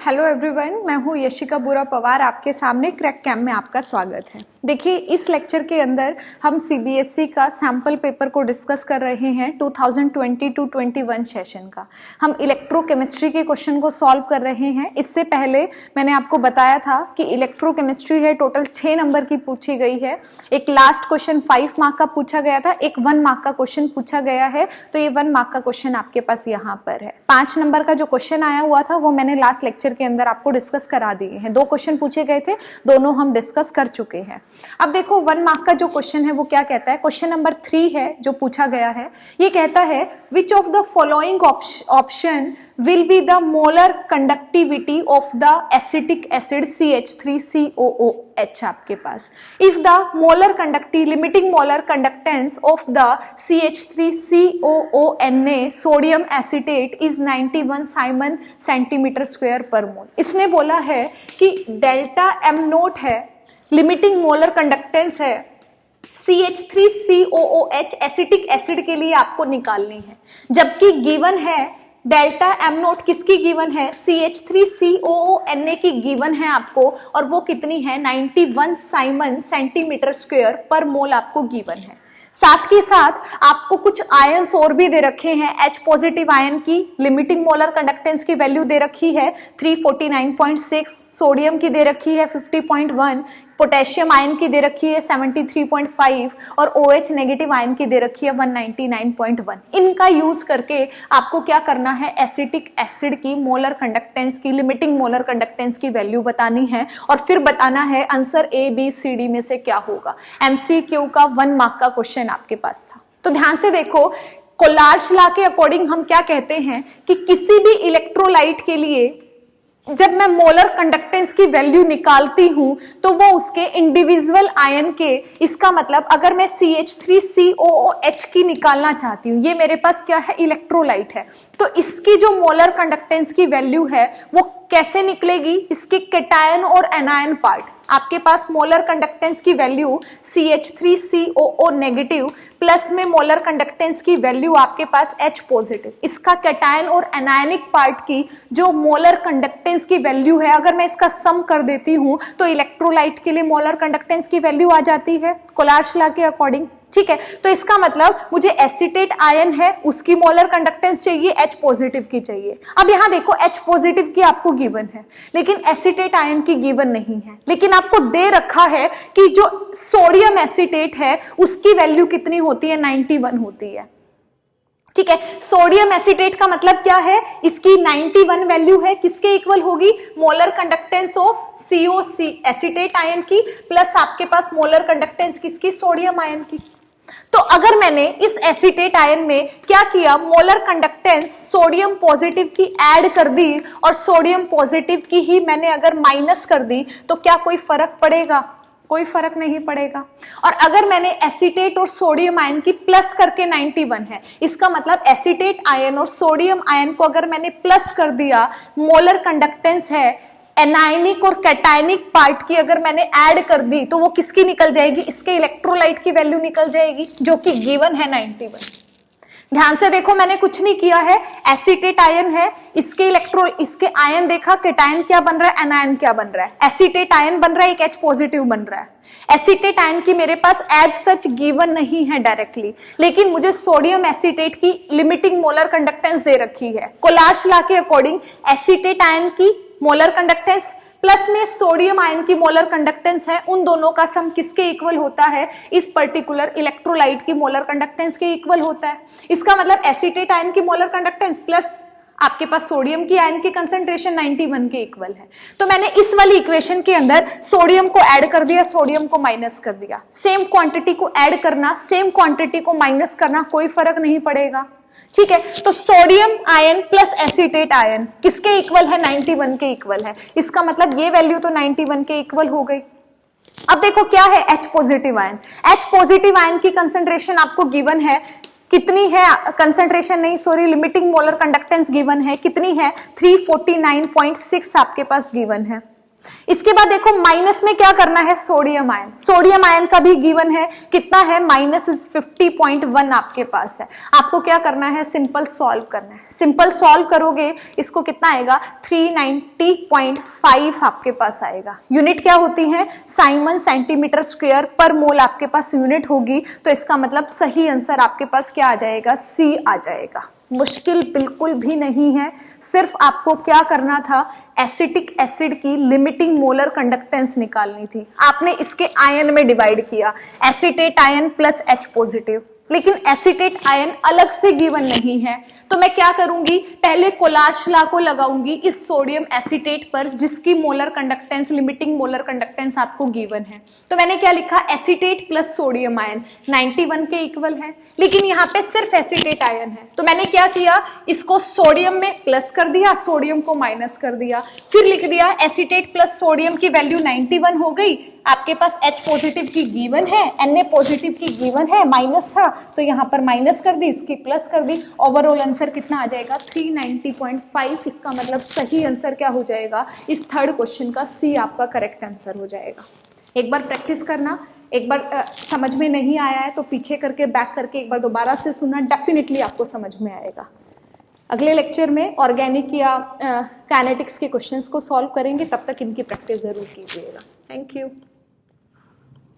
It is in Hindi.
हेलो एवरीवन, मैं हूँ यशिका बुरा पवार। आपके सामने क्रैक कैम्प में आपका स्वागत है। देखिए, इस लेक्चर के अंदर हम सीबीएसई का सैम्पल पेपर को डिस्कस कर रहे हैं 2020-21 सेशन का। हम इलेक्ट्रोकेमिस्ट्री के क्वेश्चन को सॉल्व कर रहे हैं। इससे पहले मैंने आपको बताया था कि इलेक्ट्रोकेमिस्ट्री है टोटल 6 नंबर की पूछी गई है। एक लास्ट क्वेश्चन 5 मार्क का पूछा गया था, एक 1 मार्क का क्वेश्चन पूछा गया है, तो ये 1 मार्क का क्वेश्चन आपके पास यहाँ पर है। 5 नंबर का जो क्वेश्चन आया हुआ था वो मैंने लास्ट लेक्चर के अंदर आपको डिस्कस करा दिए हैं। 2 क्वेश्चन पूछे गए थे, दोनों हम डिस्कस कर चुके हैं। अब देखो 1 मार्क का जो क्वेश्चन है वो क्या कहता है। क्वेश्चन नंबर 3 है जो पूछा गया है। ये कहता है which of the following option will be the molar conductivity of the acetic acid CH3COOH आपके पास। If the limiting molar conductance of the CH3COONA sodium acetate is 91 Simon centimeter square per mole। इसने बोला है कि डेल्टा m नोट है, लिमिटिंग मोलर कंडक्टेंस है, CH3COOH एसिटिक एसिड के लिए आपको निकालनी है, जबकि गिवन है डेल्टा एम नोट किसकी गिवन है, CH3COONA की गिवन है आपको, और वो कितनी है 91 साइमन सेंटीमीटर स्क्वायर पर मोल आपको गिवन है। साथ के साथ आपको कुछ आयंस और भी दे रखे हैं। H पॉजिटिव आयन की लिमिटिंग मोलर कंडक्टेंस की वैल्यू दे रखी है 349.6, सोडियम की दे रखी है 50.1, पोटेशियम आयन की दे रखी है 73.5 और OH नेगेटिव आयन की दे रखी है 199.1। इनका यूज करके आपको क्या करना है, एसिटिक एसिड की मोलर कंडक्टेंस की, लिमिटिंग मोलर कंडक्टेंस की वैल्यू बतानी है और फिर बताना है आंसर ABCD में से क्या होगा। MCQ का 1 मार्क का क्वेश्चन आपके पास था। तो ध्यान से देखो, कोलार्श लॉ के अकॉर्डिंग हम क्या कहते हैं कि किसी भी इलेक्ट्रोलाइट के लिए जब मैं मोलर कंडक्टेंस की वैल्यू निकालती हूं तो वो उसके इंडिविजुअल आयन के, इसका मतलब अगर मैं CH3COOH की निकालना चाहती हूं, ये मेरे पास क्या है, इलेक्ट्रोलाइट है, तो इसकी जो मोलर कंडक्टेंस की वैल्यू है वो कैसे निकलेगी, इसके कैटायन और एनायन पार्ट। आपके पास मोलर कंडक्टेंस की वैल्यू CH3COO नेगेटिव प्लस में मोलर कंडक्टेंस की वैल्यू आपके पास H पॉजिटिव, इसका कैटायन और एनायनिक पार्ट की जो मोलर कंडक्टेंस की वैल्यू है, अगर मैं इसका सम कर देती हूं तो इलेक्ट्रोलाइट के लिए मोलर कंडक्टेंस की वैल्यू आ जाती है कोलार्श लॉ के अकॉर्डिंग। ठीक है, तो इसका मतलब मुझे एसीटेट आयन है उसकी मोलर कंडक्टेंस चाहिए, H पॉजिटिव की चाहिए। अब यहां देखो H पॉजिटिव की आपको गिवन है लेकिन एसीटेट आयन की गिवन नहीं है, लेकिन आपको दे रखा है कि जो सोडियम एसीटेट है उसकी वैल्यू कितनी होती है, 91 होती है। ठीक है, सोडियम एसीटेट का मतलब क्या है, इसकी 91 वैल्यू है, किसके इक्वल होगी, molar conductance of COC acetate ion की प्लस आपके पास मोलर कंडक्टेंस किसकी, सोडियम आयन की। तो अगर मैंने इस एसीटेट आयन में क्या किया, मोलर कंडक्टेंस सोडियम पॉजिटिव की ऐड कर दी और सोडियम पॉजिटिव की ही मैंने अगर माइनस कर दी तो क्या कोई फर्क पड़ेगा, कोई फर्क नहीं पड़ेगा। और अगर मैंने एसीटेट और सोडियम आयन की प्लस करके 91 है, इसका मतलब एसीटेट आयन और सोडियम आयन को अगर मैंने प्लस कर दिया, मोलर कंडक्टेंस है एनायनिक और कैटायनिक पार्ट की अगर मैंने ऐड कर दी तो वो किसकी निकल जाएगी, इसके इलेक्ट्रोलाइट की वैल्यू निकल जाएगी जो कि गिवन है 91। ध्यान से देखो, मैंने कुछ नहीं किया है, एसीटेट आयन है, इसके आयन देखा, कैटायन क्या बन रहा है, एनायन क्या बन रहा है, एसीटेट आयन बन रहा है, एक H पॉजिटिव बन रहा है। एसीटेट आयन की मेरे पास एज सच गिवन नहीं है डायरेक्टली, लेकिन मुझे सोडियम एसीटेट की लिमिटिंग मोलर कंडक्टेंस दे रखी है। कोलार्श लॉ के अकॉर्डिंग एसीटेट आयन की मोलर कंडक्टेंस प्लस में सोडियम आयन की मोलर कंडक्टेंस है, उन दोनों का सम किसके इक्वल होता है, इस पर्टिकुलर इलेक्ट्रोलाइट की मोलर कंडक्टेंस के इक्वल होता है। इसका मतलब एसीटेट आयन की मोलर कंडक्टेंस प्लस आपके पास सोडियम की आयन की कंसंट्रेशन 91 के इक्वल है। तो मैंने इस वाली इक्वेशन के अंदर सोडियम को ऐड कर दिया, सोडियम को माइनस कर दिया। सेम क्वांटिटी को ऐड करना, सेम क्वांटिटी को माइनस करना, कोई फर्क नहीं पड़ेगा। ठीक है, तो sodium ion plus acetate ion किसके इक्वल है, 91 के इक्वल है। इसका मतलब ये वैल्यू तो 91 के इक्वल हो गई। अब देखो क्या है, H positive ion. H positive ion की कंसंट्रेशन आपको गिवन है, कितनी है, कंसंट्रेशन नहीं sorry, limiting molar conductance given है, कितनी है 349.6 आपके पास गिवन है। इसके बाद देखो माइनस में क्या करना है, सोडियम आयन। सोडियम आयन का भी गिवन है, कितना है, -50.1 आपके पास है। आपको क्या करना है, सिंपल सॉल्व करना है। सिंपल सॉल्व करोगे इसको कितना आएगा, 390.5 आपके पास आएगा। यूनिट क्या होती है, साइमन सेंटीमीटर स्क्वायर पर मोल आपके पास यूनिट होगी। तो इसका मतलब सही आंसर आपके पास क्या आ जाएगा, सी आ जाएगा। मुश्किल बिल्कुल भी नहीं है, सिर्फ आपको क्या करना था, एसिटिक एसिड की लिमिटिंग मोलर कंडक्टेंस निकालनी थी। आपने इसके आयन में डिवाइड किया, acetate ion plus H positive, लेकिन एसिटेट आयन अलग से गिवन नहीं है। तो मैं क्या करूंगी, पहले कोलार्श लॉ को लगाऊंगी इस सोडियम एसिटेट पर जिसकी molar conductance, limiting molar conductance आपको गिवन है। तो मैंने क्या लिखा, एसिटेट प्लस सोडियम आयन 91 के इक्वल है, लेकिन यहाँ पे सिर्फ एसिटेट आयन है। तो मैंने क्या किया, इसको सोडियम में प्लस कर दिया, सोडियम को माइनस कर दिया, फिर लिख दिया एसिटेट प्लस सोडियम की वैल्यू 91 हो गई। आपके पास H पॉजिटिव की गिवन है, Na पॉजिटिव की गिवन है, माइनस था तो यहाँ पर माइनस कर दी, इसकी प्लस कर दी। ओवरऑल आंसर कितना आ जाएगा, 390.5। इसका मतलब सही आंसर क्या हो जाएगा, इस थर्ड क्वेश्चन का सी आपका करेक्ट आंसर हो जाएगा। एक बार प्रैक्टिस करना, एक बार समझ में नहीं आया है तो पीछे करके बैक करके एक बार दोबारा से सुनना, डेफिनेटली आपको समझ में आएगा। अगले लेक्चर में ऑर्गेनिक या काइनेटिक्स के क्वेश्चंस को सॉल्व करेंगे, तब तक इनकी प्रैक्टिस जरूर कीजिएगा। Thank you.